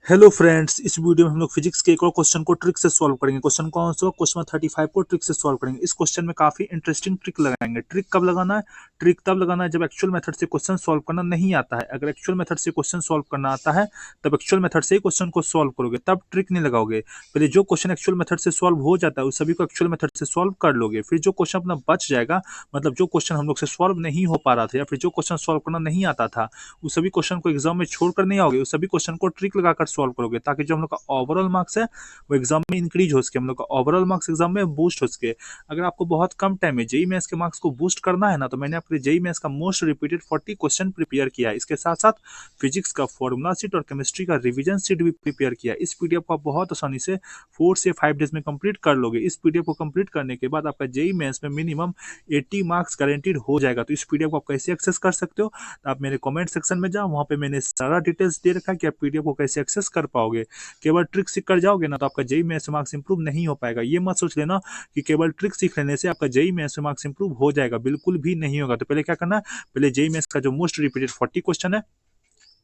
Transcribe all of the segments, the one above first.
Hello friends, इस video में हम लोग फिजिक्स के एक और क्वेश्चन को ट्रिक से सॉल्व करेंगे। क्वेश्चन कौन सा? क्वेश्चन 35 को ट्रिक से सॉल्व करेंगे। इस क्वेश्चन में काफी इंटरेस्टिंग ट्रिक लगाएंगे। ट्रिक कब लगाना है? ट्रिक तब लगाना है जब एक्चुअल मेथड से क्वेश्चन सॉल्व करना नहीं आता है। अगर एक्चुअल मेथड से क्वेश्चन सॉल्व करना आता है तब एक्चुअल मेथड से ही क्वेश्चन को सॉल्व करोगे, तब ट्रिक नहीं लगाओगे। पहले जो क्वेश्चन एक्चुअल मेथड से सॉल्व हो जाता है उस सभी को एक्चुअल मेथड से सॉल्व कर लोगे। फिर जो क्वेश्चन अपना बच जाएगा, मतलब जो क्वेश्चन हम लोग से सॉल्व नहीं हो पा रहा था या फिर जो क्वेश्चन सॉल्व करना नहीं आता था, उस सभी क्वेश्चन को एग्जाम में छोड़कर नहीं आओगे, उस सभी क्वेश्चन को ट्रिक लगाकर सॉल्व करोगे, ताकि जो हम लोग का ओवरऑल मार्क्स है वो एग्जाम में इंक्रीज हो सके, हम लोग का ओवरऑल मार्क्स एग्जाम में बूस्ट हो सके। अगर आपको बहुत कम टाइम में जेई मेंस के मार्क्स को बूस्ट करना है ना, तो मैंने आपके जेई मेंस का मोस्ट रिपीटेड 40 क्वेश्चन प्रिपेयर किया है। इसके साथ साथ फिजिक्स का फॉर्मूला सीट और केमिस्ट्री का रिवीजन सीट भी प्रिपेयर किया है। इस पीडीएफ को आप बहुत आसानी से 4 से 5 डेज में कंप्लीट कर लोगे। इस पीडीएफ को कंप्लीट करने के बाद आपका जेई मेंस में मिनिमम 80 मार्क्स गारंटीड हो जाएगा। तो इस पीडीएफ को आप कैसे एक्सेस कर सकते हो? तो आप मेरे कमेंट सेक्शन में जाओ, वहाँ पे मैंने सारा डिटेल्स दे रखा है कि आप पीडीएफ को कैसे एक्सेस कर पाओगे। केवल ट्रिक सीख कर जाओगे ना तो आपका जेई मेंस में मार्क्स इंप्रूव नहीं हो पाएगा। ये मत सोच लेना कि केवल ट्रिक सीख लेने से आपका जेई मेंस में मार्क्स इंप्रूव हो जाएगा, बिल्कुल भी नहीं होगा। तो पहले क्या करना है? पहले जेई मेंस का जो मोस्ट रिपीटेड 40 क्वेश्चन है,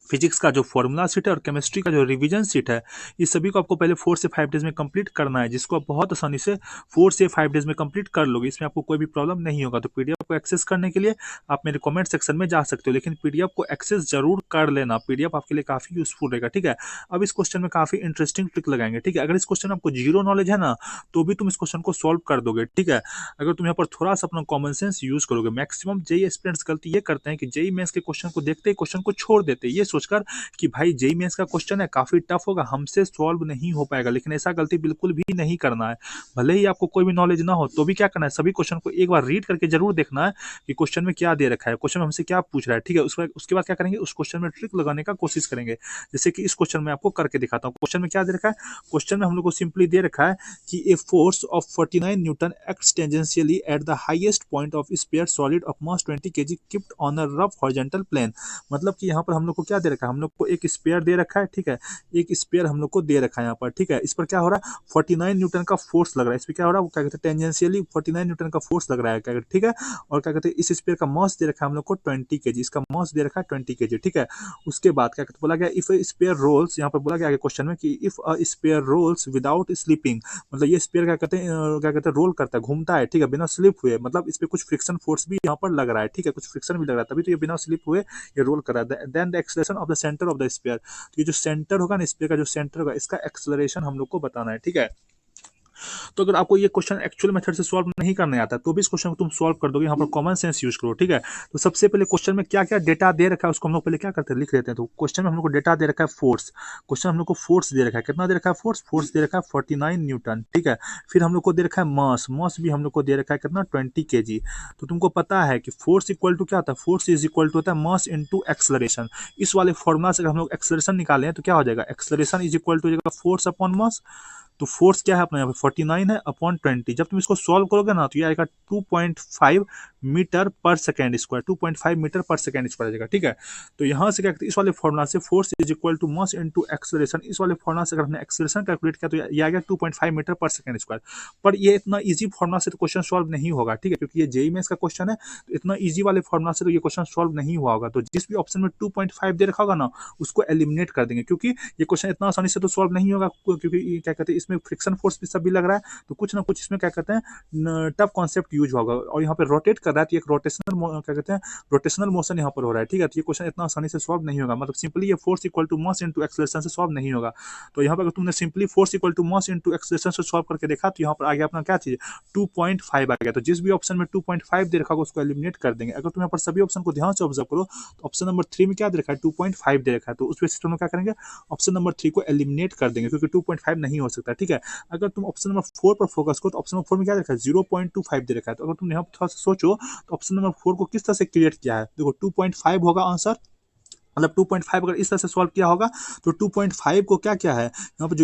फिजिक्स का जो फॉर्मूला सीट है और केमिस्ट्री का जो रिवीजन सीट है, इस सभी को आपको पहले 4 से 5 डेज में कंप्लीट करना है, जिसको आप बहुत आसानी से 4 से 5 डेज में कंप्लीट कर लोगे। इसमें आपको कोई भी प्रॉब्लम नहीं होगा। तो पीडीएफ को एक्सेस करने के लिए आप मेरे कमेंट सेक्शन में जा सकते हो, लेकिन पीडीएफ को एक्सेस जरूर कर लेना। पीडीएफ आपके लिए काफी यूजफुल रहेगा, ठीक है। अब इस क्वेश्चन में काफी इंटरेस्टिंग ट्रिक लगाएंगे, ठीक है। अगर इस क्वेश्चन में आपको जीरो नॉलेज है ना, तो भी तुम इस क्वेश्चन को सॉल्व कर दोगे, ठीक है। अगर तुम यहाँ पर थोड़ा सा अपना कॉमन सेंस यूज करोगे। मैक्सिमम जेई एस्पिरेंट्स गलती ये करते हैं कि जेई मेंस के क्वेश्चन को देखते ही क्वेश्चन को छोड़ देते हैं, ये सोचकर कि भाई जेई मेंस का क्वेश्चन है, काफी टफ होगा, हमसे सॉल्व नहीं हो पाएगा। लेकिन ऐसा गलती बिल्कुल भी नहीं करना है। भले ही आपको कोई भी नॉलेज ना हो तो भी क्या करना है, सभी क्वेश्चन को एक बार रीड करके जरूर देखना है कि क्वेश्चन में क्या दे रखा है, क्वेश्चन में हमसे क्या पूछ रहा है, ठीक है। उसके बाद क्या करेंगे, उस क्वेश्चन में ट्रिक लगाने का कोशिश करेंगे। जैसे कि इस क्वेश्चन में आपको करके दिखाता हूँ। क्वेश्चन में क्या दे रखा है? क्वेश्चन में हम लोग को सिंपली दे रखा है कि a force of 49 newton acts tangentially at the highest point of sphere solid of mass 20 kg keeped on a rough horizontal plane. मतलब कि यहाँ पर हम लोग को क्या दे रखा है, हम लोग को एक स्पेयर दे रखा है, ठीक है। एक स्पेयर हम लोग को दे रखा है यहाँ पर, ठीक है। इस पर क्या हो रहा है, 49 न्यूटन का फोर्स लग रहा है। इस पर क्या हो रहा है, वो क्या कहते हैं, टेंजेंशियली 49 न्यूटन का फोर्स लग रहा है, क्या कहते हैं, ठीक है। और क्या कहते हैं, इस स्पेयर का मास दे रखा है हम लोग को 20 kg, इसका मास दे रखा है 20 kg, ठीक है। उसके बाद क्या कहते हैं, बोला गया इफ स्पेयर रोल्स, यहाँ पर बोला गया आगे क्वेश्चन में कि if a sphere rolls without slipping, मतलब ये स्पेयर क्या कहते हैं रोल करता है, घूमता है, ठीक है, बिना स्लिप हुए। मतलब इस पे कुछ फ्रिक्शन फोर्स भी यहाँ पर लग रहा है, ठीक है, कुछ फ्रिक्शन भी लग रहा है, तभी तो ये बिना स्लिप हुए ये रोल कर रहा है। Then the acceleration of the centre of the sphere, तो ये जो सेंटर होगा ना स्पेयर का, जो सेंटर होगा, इसका एक्सेलरेशन हम लोग को बताना है, ठीक है। तो अगर आपको ये क्वेश्चन एक्चुअल मेथड से सॉल्व नहीं करने आता तो भी इस क्वेश्चन को तुम सॉल्व कर दोगे। यहाँ पर कॉमन सेंस यूज करो, ठीक है। तो सबसे पहले क्वेश्चन में क्या क्या डेटा दे रखा है उसको हम लोग पहले क्या करते हैं, लिख लेते हैं। तो क्वेश्चन में हम लोग को डेटा दे रखा है फोर्स। क्वेश्चन हम लोग को फोर्स दे रखा है, कितना दे रखा है फोर्स? फोर्स दे रखा है 49 न्यूटन, ठीक है। फिर हम लोग को दे रखा है मास, मास भी हम लोग को दे रखा है कितना, 20 kg। तो तुमको पता है कि फोर्स इक्वल टू क्या होता है, फोर्स इज इक्वल टू होता है मास इनटू एक्सेलरेशन। इस वाले फॉर्मूला से अगर हम लोग एक्सेलरेशन निकालें तो क्या हो जाएगा, एक्सेलरेशन इज इक्वल टू हो जाएगा फोर्स अपॉन मास। तो फोर्स क्या है अपना यहाँ पे 49 है अपॉन 20। जब तुम इसको सॉल्व करोगे ना तो ये आएगा 2.5 मीटर पर सेकेंड स्क्वायर, 2.5 मीटर पर सेकेंड स्क्वायर आ जाएगा, ठीक है। तो यहाँ से क्या कहते हैं, इस वाले फॉर्मुला से force is equal to mass into acceleration, इस वाले फॉर्मुला से अगर हमने एक्सेलरेशन कैलकुलेट किया तो ये आ गया 2.5 मीटर पर सेकेंड स्क्वायर। पर ये इतना ईजी फॉर्मुला से तो क्वेश्चन सॉल्व नहीं होगा, ठीक है, क्योंकि ये जेई मेंस का क्वेश्चन है। तो इतना ईजी वाले फॉर्मुला से तो ये क्वेश्चन सॉल्व नहीं हुआ होगा। तो जिस भी ऑप्शन में 2.5 दे रखा होगा ना उसको एलिमिनेट कर देंगे, क्योंकि ये क्वेश्चन इतना आसानी से तो सॉल्व नहीं होगा, क्योंकि क्या कहते हैं इसमें फ्रिक्शन फोर्स भी सब भी लग रहा है। तो कुछ ना कुछ इसमें क्या कहते हैं टफ कॉन्सेप्ट यूज होगा। और यहाँ पे रोटेट कर रहा है तो एक रोटेशनल क्या कहते हैं रोटेशनल मोशन यहाँ पर हो रहा है, ठीक है। तो ये क्वेश्चन इतना आसानी से सॉल्व नहीं होगा, मतलब सिंपली ये force equal to mass into acceleration से सॉल्व नहीं होगा। तो यहाँ पर अगर तुमने simply force equal to mass into acceleration से सॉल्व करके देखा तो यहाँ पर आ गया अपना क्या चीज, 2.5 आ गया। तो जिस भी ऑप्शन में 2.5 दे रखा होगा उसको एलिमिनेट कर देंगे। अगर तुम यहाँ पर सभी ऑप्शन को ध्यान से ऑब्जर्व करो तो ऑप्शन नंबर 3 में क्या दे रखा है, 2.5 दे रखा है। तो उस बेसिस पर हम क्या करेंगे, ऑप्शन नंबर 3 को एलिमिनेट कर देंगे, क्योंकि 2.5 नहीं हो सकता, ठीक है। अगर तुम ऑप्शन नंबर 4 पर फोकस करो तो ऑप्शन नंबर 4 में क्या देखा है, 0.25 दे रखा है। तो अगर तुम यहाँ थोड़ा सा सोचो तो ऑप्शन नंबर 4 को किस तरह से क्रिएट किया है, देखो 2.5 होगा आंसर, मतलब 2.5 अगर इस तरह से सॉल्व किया होगा तो 2.5 को क्या क्या है,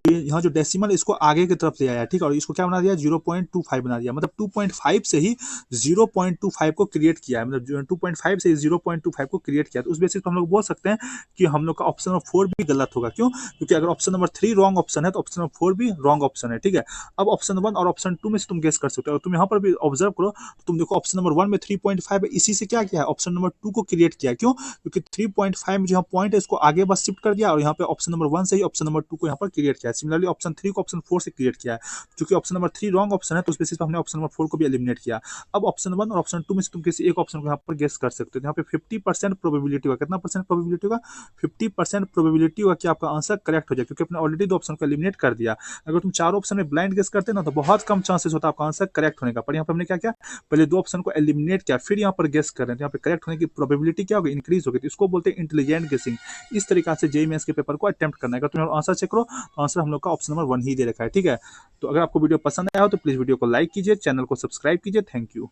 यहाँ जो डेसिमल इसको आगे की तरफ ले आया, ठीक है, और इसको क्या बना दिया, 0.25 बना दिया। मतलब 2.5 से ही 0.25 को क्रिएट किया है, मतलब 2.5 से 0.25 को क्रिएट किया। तो उस बेसिस पर हम लोग बोल सकते हैं कि हम लोग का ऑप्शन नंबर 4 भी गलत होगा। क्यों? क्योंकि अगर ऑप्शन नंबर 3 रॉन्ग ऑप्शन है तो ऑप्शन नंबर 4 भी रॉन्ग ऑप्शन है, ठीक है। अब ऑप्शन 1 और ऑप्शन 2 में से तुम गेस कर सकते हो। तुम यहाँ पर भी ऑब्जर्व करो तो तुम देखो ऑप्शन नंबर 1 में 3.5 है, इसी से क्या किया है, ऑप्शन नंबर 2 को क्रिएट किया। क्यों? क्योंकि 3.5 में जो पॉइंट है इसको आगे बस शिफ्ट कर दिया और यहाँ पे ऑप्शन नंबर 1 से ही ऑप्शन नंबर 2 को यहाँ पर क्रिएट किया है। सिमिलरली ऑप्शन 3 को ऑप्शन 4 से क्रिएट किया है। चूंकि ऑप्शन नंबर 3 रॉन्ग ऑप्शन है तो उस बेसिस पर हमने ऑप्शन नंबर 4 को भी एलिमिनेट किया। अब ऑप्शन 1 और ऑप्शन 2 में से तुम किसी एक ऑप्शन को यहाँ पर गेस कर सकते हो। यहाँ पे 50% प्रोबेबिलिटी होगा। कितना परसेंट प्रोबेबिलिटी होगा? 50% प्रोबेबिलिटी होगा कि आपका आंसर करेक्ट हो जाए, क्योंकि आपने ऑलरेडी 2 ऑप्शन को एलिमिनेट कर दिया। अगर तुम 4 ऑप्शन में ब्लाइंड गेस करते ना तो बहुत कम चांसेस होता है आपका आंसर करेक्ट होने का। पर यहाँ पर हमने क्या किया, पहले 2 ऑप्शन को एलिमिनेट किया फिर यहाँ पर गेस कर रहे हैं, तो यहाँ पे करेक्ट होने की प्रोबेबिलिटी क्या होगी? इंक्रीज होगी। तो इसको बोलते हैं इंटेलिजेंट गेसिंग। इस तरीके से जेईई मेंस के पेपर को अटेम्प्ट करना है। अगर तुम आंसर चेक करो तो आंसर हम लोग का ऑप्शन नंबर 1 ही दे रखा है। ठीक है, तो अगर आपको वीडियो पसंद आया हो तो प्लीज वीडियो को लाइक कीजिए, चैनल को सब्सक्राइब कीजिए। Thank you.